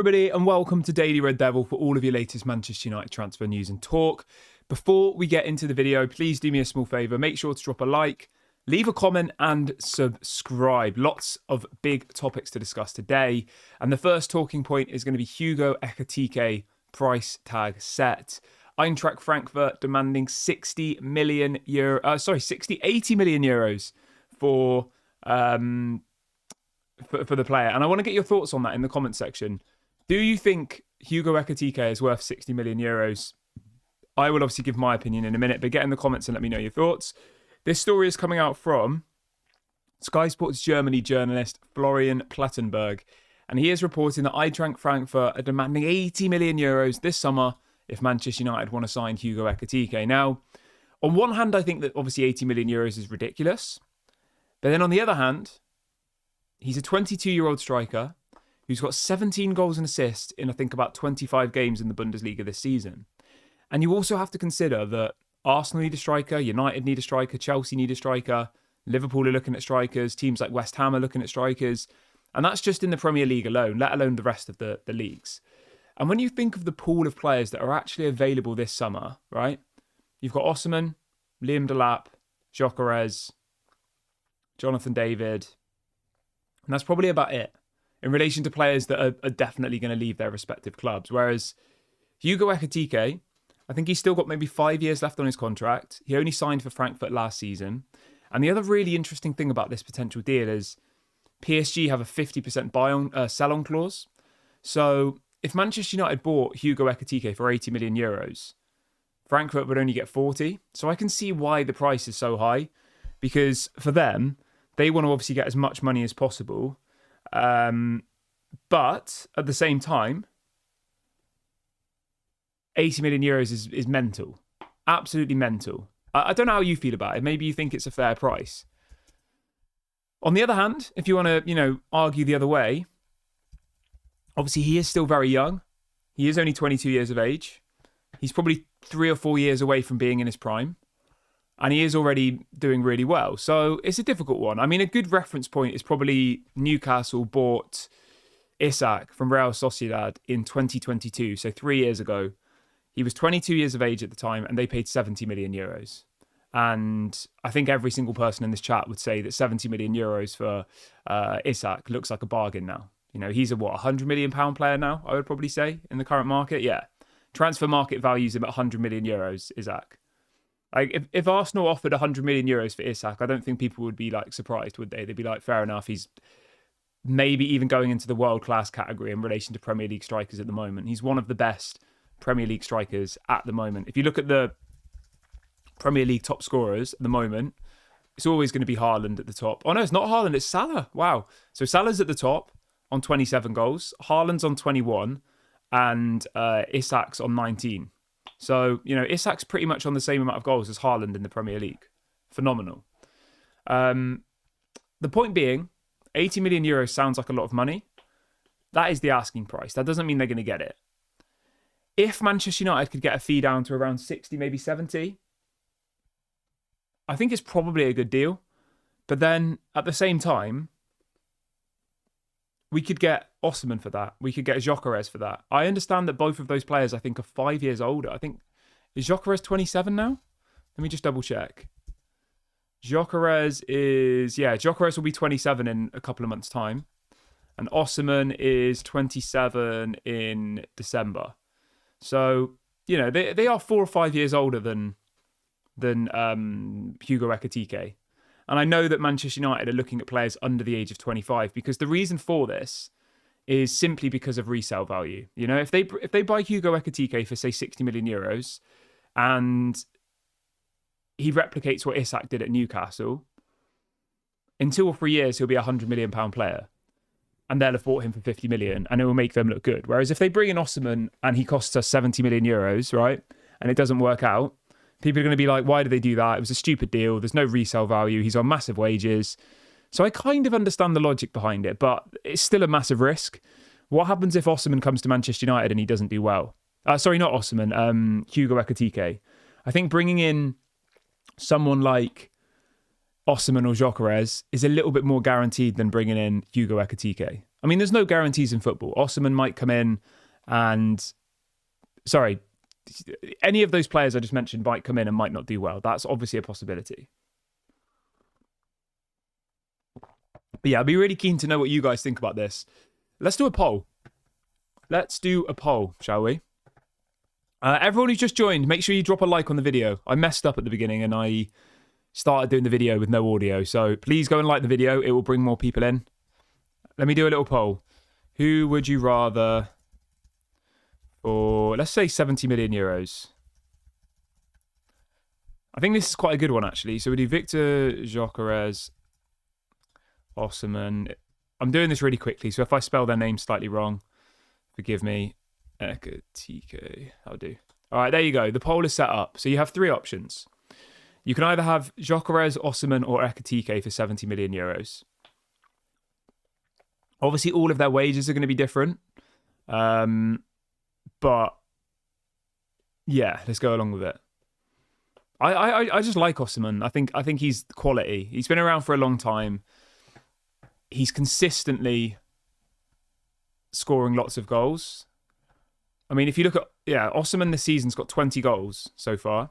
Everybody, and welcome to Daily Red Devil for all of your latest Manchester United transfer news and talk. Before we get into the video, please do me a small favour. Make sure to drop a like, leave a comment and subscribe. Lots of big topics to discuss today. And the first talking point is going to be Hugo Ekitike price tag set. Eintracht Frankfurt demanding 80 million euros for the player. And I want to get your thoughts on that in the comment section. Do you think Hugo Ekitike is worth 60 million euros? I will obviously give my opinion in a minute, but get in the comments and let me know your thoughts. This story is coming out from Sky Sports Germany journalist Florian Plettenberg, and he is reporting that Eintracht Frankfurt are demanding 80 million euros this summer if Manchester United want to sign Hugo Ekitike. Now, on one hand, I think that obviously 80 million euros is ridiculous, but then on the other hand, he's a 22-year-old striker who's got 17 goals and assists in, I think, about 25 games in the Bundesliga this season. And you also have to consider that Arsenal need a striker, United need a striker, Chelsea need a striker, Liverpool are looking at strikers, teams like West Ham are looking at strikers. And that's just in the Premier League alone, let alone the rest of the leagues. And when you think of the pool of players that are actually available this summer, right? You've got Osimhen, Liam Delap, Gyökeres, Jonathan David, and that's probably about it in relation to players that are definitely going to leave their respective clubs. Whereas Hugo Ekitike, I think he's still got maybe 5 years left on his contract. He only signed for Frankfurt last season. And the other really interesting thing about this potential deal is PSG have a 50% sell-on clause. So if Manchester United bought Hugo Ekitike for 80 million euros, Frankfurt would only get 40. So I can see why the price is so high, because for them, they want to obviously get as much money as possible. But at the same time, 80 million euros is mental. Absolutely mental. I don't know how you feel about it. Maybe you think it's a fair price. On the other hand, if you want to, argue the other way, obviously he is still very young. He is only 22 years of age. He's probably 3 or 4 years away from being in his prime. And he is already doing really well. So it's a difficult one. I mean, a good reference point is probably Newcastle bought Isak from Real Sociedad in 2022. So 3 years ago. He was 22 years of age at the time and they paid 70 million euros. And I think every single person in this chat would say that 70 million euros for Isak looks like a bargain now. He's a £100 million player now, I would probably say, in the current market. Yeah. Transfer market values him at 100 million euros, Isak. Like if Arsenal offered 100 million euros for Isak, I don't think people would be surprised, would they? They'd be like, fair enough. He's maybe even going into the world-class category in relation to Premier League strikers at the moment. He's one of the best Premier League strikers at the moment. If you look at the Premier League top scorers at the moment, it's always going to be Haaland at the top. Oh no, it's not Haaland, it's Salah. Wow. So Salah's at the top on 27 goals, Haaland's on 21, and Isak's on 19. So, Isak's pretty much on the same amount of goals as Haaland in the Premier League. Phenomenal. The point being, 80 million euros sounds like a lot of money. That is the asking price. That doesn't mean they're going to get it. If Manchester United could get a fee down to around 60, maybe 70, I think it's probably a good deal. But then, at the same time, we could get Osimhen for that. We could get Gyökeres for that. I understand that both of those players, I think, are 5 years older. I think, is Gyökeres 27 now? Let me just double check. Gyökeres will be 27 in a couple of months' time. And Osimhen is 27 in December. So, they are 4 or 5 years older than Hugo Ekitike. And I know that Manchester United are looking at players under the age of 25 because the reason for this is simply because of resale value. If they buy Hugo Ekitike for, say, 60 million euros and he replicates what Isak did at Newcastle, in 2 or 3 years, he'll be a £100 million player. And they'll have bought him for 50 million and it will make them look good. Whereas if they bring in Osimhen and he costs us 70 million euros, right, and it doesn't work out, people are going to be like, why did they do that? It was a stupid deal. There's no resale value. He's on massive wages. So I kind of understand the logic behind it, but it's still a massive risk. What happens if Osimhen comes to Manchester United and he doesn't do well? Sorry, not Osimhen, Hugo Ekitike. I think bringing in someone like Osimhen or Gyökeres is a little bit more guaranteed than bringing in Hugo Ekitike. I mean, there's no guarantees in football. Osimhen might come in and, sorry, any of those players I just mentioned might come in and might not do well. That's obviously a possibility. But yeah, I'd be really keen to know what you guys think about this. Let's do a poll. Let's do a poll, shall we? Everyone who's just joined, make sure you drop a like on the video. I messed up at the beginning and I started doing the video with no audio. So please go and like the video. It will bring more people in. Let me do a little poll. Who would you rather for, let's say, 70 million euros? I think this is quite a good one, actually. So we do Victor Gyökeres, Osimhen. I'm doing this really quickly, so if I spell their name slightly wrong, forgive me. Ekitike. That'll do. All right, there you go. The poll is set up. So you have three options. You can either have Gyökeres, Osimhen, or Ekitike for 70 million euros. Obviously, all of their wages are going to be different. But yeah, let's go along with it. I just like Osimhen. I think he's quality. He's been around for a long time. He's consistently scoring lots of goals. I mean, if you look at, Osimhen this season's got 20 goals so far.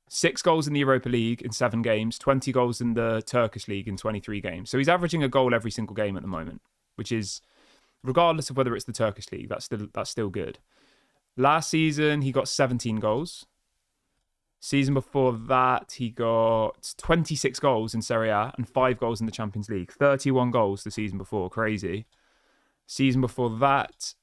6 goals in the Europa League in 7 games, 20 goals in the Turkish League in 23 games. So he's averaging a goal every single game at the moment, which is, regardless of whether it's the Turkish League, that's still good. Last season, he got 17 goals. Season before that, he got 26 goals in Serie A and 5 goals in the Champions League. 31 goals the season before. Crazy. Season before that,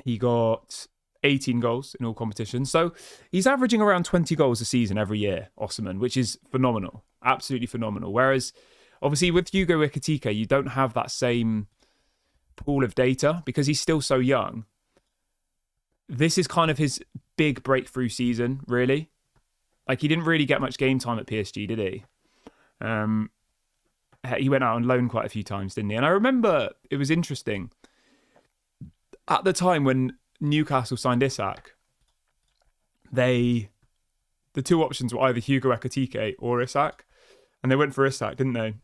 he got 18 goals in all competitions. So he's averaging around 20 goals a season every year, Osimhen, which is phenomenal. Absolutely phenomenal. Whereas, obviously, with Hugo Ekitike, you don't have that same pool of data because he's still so young. This is kind of his big breakthrough season, really. Like, he didn't really get much game time at PSG, did he? He went out on loan quite a few times, didn't he? And I remember it was interesting. At the time when Newcastle signed Isak, the two options were either Hugo Ekitike or Isak. And they went for Isak, didn't they?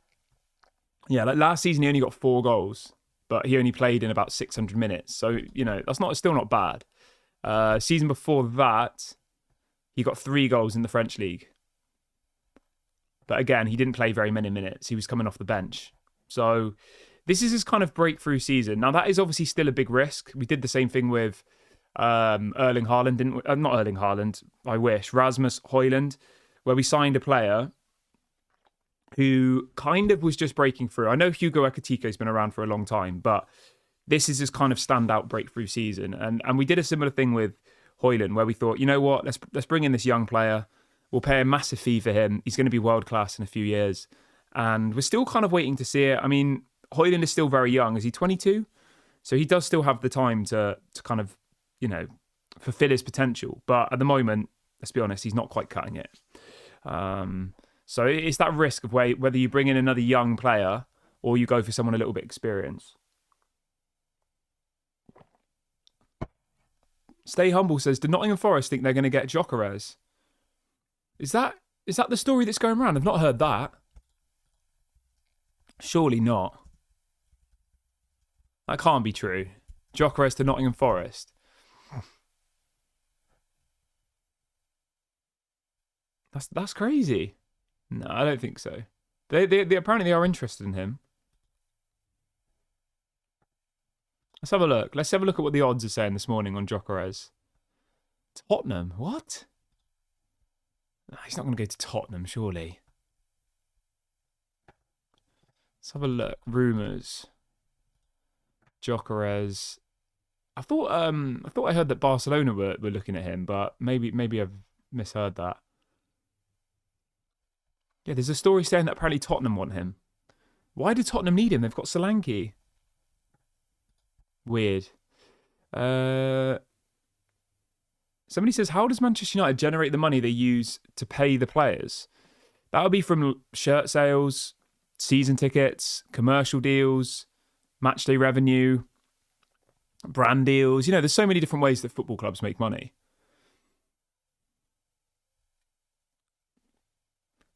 Yeah, like last season he only got 4 goals, but he only played in about 600 minutes. So, that's still not bad. Season before that, he got 3 goals in the French league. But again, he didn't play very many minutes. He was coming off the bench. So this is his kind of breakthrough season. Now, that is obviously still a big risk. We did the same thing with Erling Haaland, didn't we? Not Erling Haaland, I wish. Rasmus Højlund, where we signed a player who kind of was just breaking through. I know Hugo Ekitike has been around for a long time, but this is his kind of standout breakthrough season. And we did a similar thing with Højlund, where we thought, you know what, let's bring in this young player. We'll pay a massive fee for him. He's going to be world class in a few years. And we're still kind of waiting to see it. I mean, Højlund is still very young. Is he 22? So he does still have the time to kind of, fulfill his potential. But at the moment, let's be honest, he's not quite cutting it. So it's that risk of whether you bring in another young player or you go for someone a little bit experienced. Stay Humble says, did Nottingham Forest think they're going to get Gyökeres? Is that the story that's going around? I've not heard that. Surely not. That can't be true. Gyökeres to Nottingham Forest. That's crazy. No, I don't think so. They apparently they are interested in him. Let's have a look. Let's have a look at what the odds are saying this morning on Gyökeres. Tottenham? What? No, he's not going to go to Tottenham, surely. Let's have a look. Rumours. Gyökeres. I thought I heard that Barcelona were looking at him, but maybe I've misheard that. Yeah, there's a story saying that apparently Tottenham want him. Why do Tottenham need him? They've got Solanke. Weird. Somebody says, how does Manchester United generate the money they use to pay the players? That would be from shirt sales, season tickets, commercial deals, matchday revenue, brand deals. There's so many different ways that football clubs make money.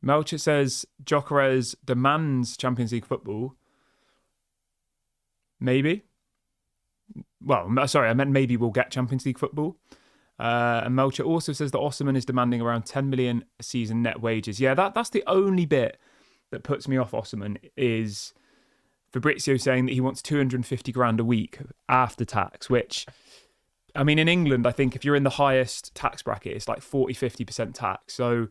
Melchett says, Gyökeres demands Champions League football. Maybe. Well, sorry, I meant maybe we'll get Champions League football. And Melcher also says that Osimhen is demanding around 10 million a season net wages. Yeah, that's the only bit that puts me off Osimhen is Fabrizio saying that he wants 250 grand a week after tax, which, I mean, in England, I think if you're in the highest tax bracket, it's like 40-50% tax. So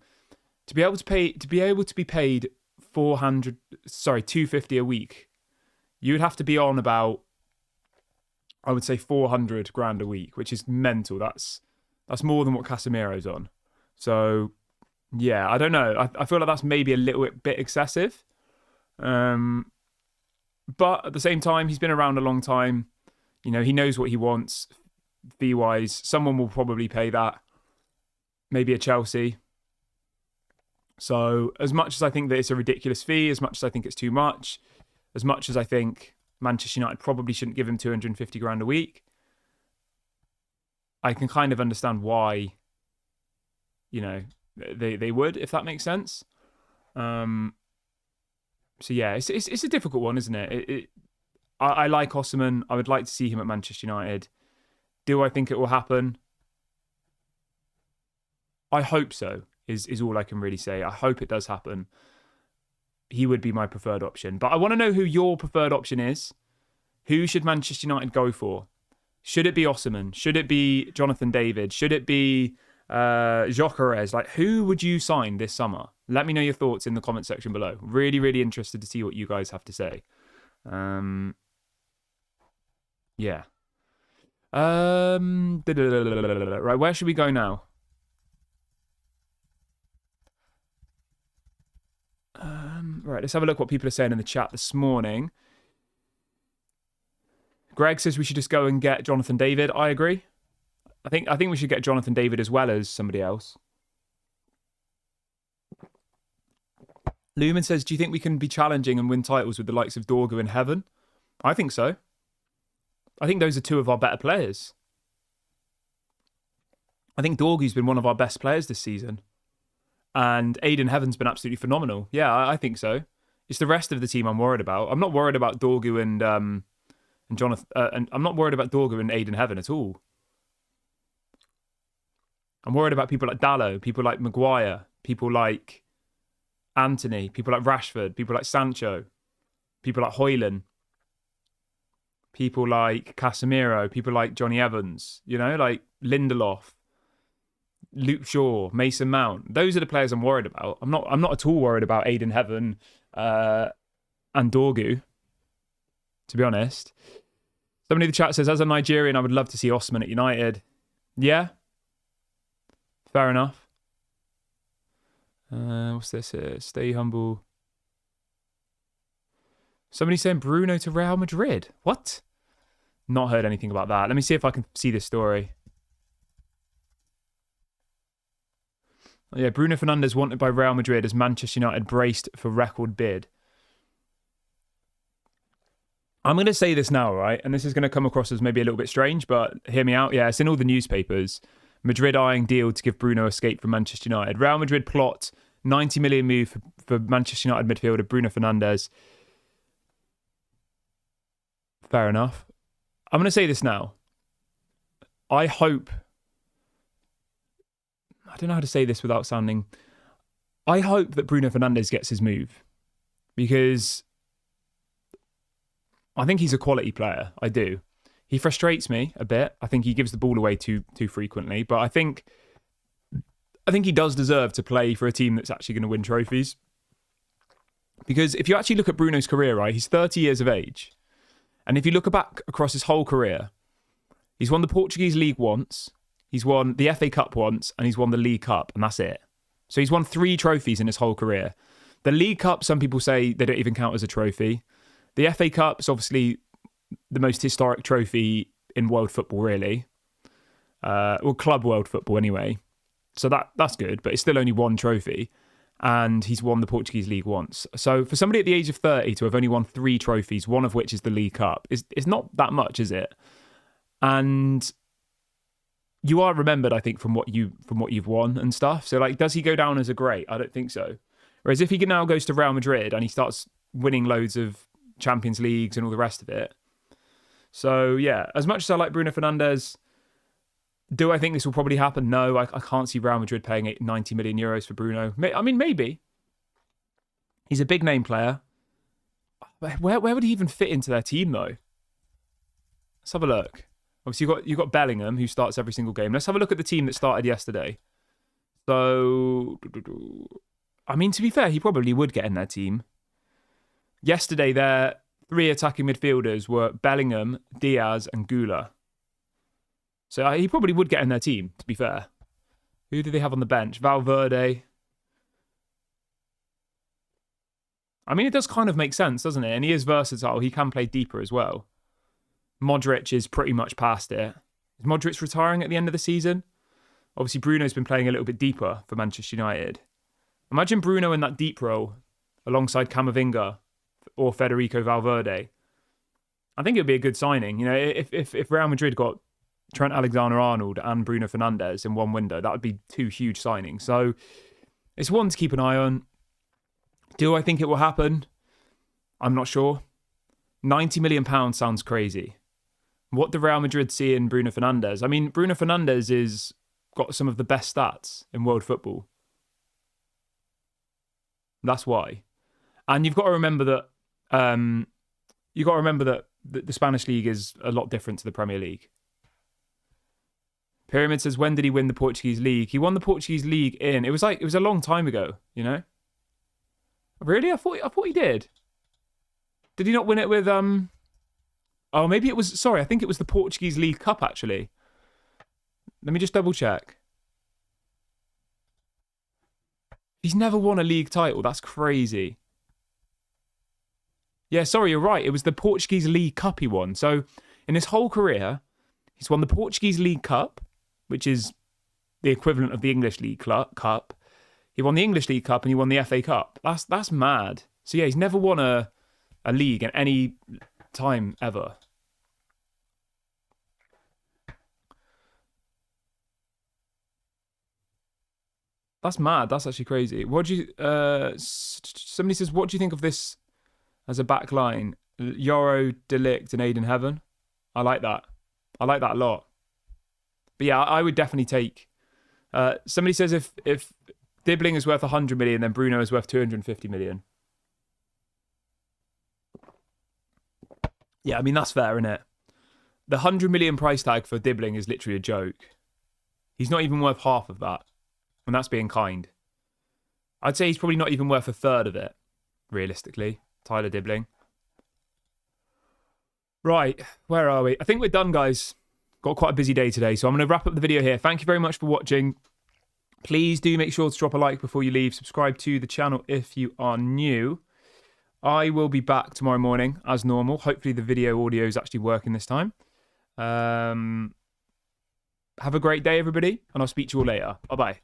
to be able to be paid 250 a week, you would have to be on about, I would say 400 grand a week, which is mental. That's more than what Casemiro's on. So, yeah, I don't know. I feel like that's maybe a little bit excessive. But at the same time, he's been around a long time. You know, he knows what he wants fee-wise. Someone will probably pay that. Maybe a Chelsea. So, as much as I think that it's a ridiculous fee, as much as I think it's too much, as much as I think Manchester United probably shouldn't give him 250 grand a week, I can kind of understand why, you know, they would, if that makes sense. So yeah, it's a difficult one, isn't it? I like Osimhen. I would like to see him at Manchester United. Do I think it will happen? I hope so, is all I can really say. I hope it does happen. He would be my preferred option. But I want to know who your preferred option is. Who should Manchester United go for? Should it be Osimhen? Should it be Jonathan David? Should it be Gyökeres? Like, who would you sign this summer? Let me know your thoughts in the comment section below. Really, really interested to see what you guys have to say. Yeah. Right, where should we go now? Right, let's have a look what people are saying in the chat this morning. Greg says we should just go and get Jonathan David. I agree. I think we should get Jonathan David as well as somebody else. Lumen says, do you think we can be challenging and win titles with the likes of Dorgu and Heaven? I think so. I think those are two of our better players. I think Dorgu's been one of our best players this season. And Aiden Heaven's been absolutely phenomenal. Yeah, I think so. It's the rest of the team I'm worried about. I'm not worried about Dorgu and Jonathan, and I'm not worried about Dorgu and Aiden Heaven at all. I'm worried about people like Dallo, people like Maguire, people like Anthony, people like Rashford, people like Sancho, people like Højlund, people like Casemiro, people like Johnny Evans, you know, like Lindelof, Luke Shaw, Mason Mount. Those are the players I'm worried about. I'm not at all worried about Aiden Heaven and Dorgu, to be honest. Somebody in the chat says, as a Nigerian, I would love to see Osimhen at United. Yeah. Fair enough. What's this here? Stay humble. Somebody saying Bruno to Real Madrid. What? Not heard anything about that. Let me see if I can see this story. Oh, yeah, Bruno Fernandes wanted by Real Madrid as Manchester United braced for record bid. I'm going to say this now, right? And this is going to come across as maybe a little bit strange, but hear me out. Yeah, it's in all the newspapers. Madrid eyeing deal to give Bruno escape from Manchester United. Real Madrid plot 90 million move for Manchester United midfielder Bruno Fernandes. Fair enough. I'm going to say this now. I hope... I don't know how to say this without sounding... I hope that Bruno Fernandes gets his move. Because... I think he's a quality player. I do. He frustrates me a bit. I think he gives the ball away too frequently. But I think he does deserve to play for a team that's actually going to win trophies. Because if you actually look at Bruno's career, right, he's 30 years of age. And if you look back across his whole career, he's won the Portuguese League once, he's won the FA Cup once, and he's won the League Cup, and that's it. So he's won 3 trophies in his whole career. The League Cup, some people say they don't even count as a trophy. The FA Cup is obviously the most historic trophy in world football, really. Well, club world football anyway. So that's good, but it's still only one trophy. And he's won the Portuguese League once. So for somebody at the age of 30 to have only won 3 trophies, one of which is the League Cup, it's not that much, is it? And you are remembered, I think, from what you've won and stuff. So, like, does he go down as a great? I don't think so. Whereas if he now goes to Real Madrid and he starts winning loads of Champions Leagues and all the rest of it, So, yeah, as much as I like Bruno Fernandes, do I think this will probably happen? No, I can't see Real Madrid paying 90 million euros for Bruno. I mean, maybe. He's a big name player. Where would he even fit into their team, though? Let's have a look. Obviously, you've got Bellingham, who starts every single game. Let's have a look at the team that started yesterday. So, I mean, to be fair, he probably would get in their team. Yesterday, their 3 attacking midfielders were Bellingham, Diaz, and Gula. So he probably would get in their team, to be fair. Who do they have on the bench? Valverde. I mean, it does kind of make sense, doesn't it? And he is versatile. He can play deeper as well. Modric is pretty much past it. Is Modric retiring at the end of the season? Obviously, Bruno's been playing a little bit deeper for Manchester United. Imagine Bruno in that deep role alongside Camavinga or Federico Valverde. I think it would be a good signing. You know, if Real Madrid got Trent Alexander-Arnold and Bruno Fernandes in one window, that would be 2 huge signings. So it's one to keep an eye on. Do I think it will happen? I'm not sure. £90 million sounds crazy. What do Real Madrid see in Bruno Fernandes? I mean, Bruno Fernandes is got some of the best stats in world football. That's why. And you've got to remember that the Spanish league is a lot different to the Premier League. Pyramid says, when did he win the Portuguese league? He won the Portuguese league it was a long time ago, you know? Really? I thought he did. Did he not win it with oh, maybe it was, sorry, I think it was the Portuguese League Cup actually. Let me just double check. He's never won a league title. That's crazy. Yeah, sorry, you're right. It was the Portuguese League Cup he won. So in his whole career, he's won the Portuguese League Cup, which is the equivalent of the English League Cup. He won the English League Cup and he won the FA Cup. That's mad. So yeah, he's never won a league at any time ever. That's mad. That's actually crazy. What do you? Somebody says, what do you think of this as a back line? Yoro, De Ligt, and Aiden Heaven. I like that. I like that a lot. But yeah, I would definitely take. Somebody says if Dibbling is worth 100 million, then Bruno is worth 250 million. Yeah, I mean, that's fair, isn't it? The 100 million price tag for Dibbling is literally a joke. He's not even worth half of that. And that's being kind. I'd say he's probably not even worth a third of it, realistically. Tyler Dibbling. Right, where are we? I think we're done, guys. Got quite a busy day today, so I'm going to wrap up the video here. Thank you very much for watching. Please do make sure to drop a like before you leave. Subscribe to the channel if you are new. I will be back tomorrow morning as normal. Hopefully the video audio is actually working this time. Have a great day, everybody, and I'll speak to you all later. Bye-bye.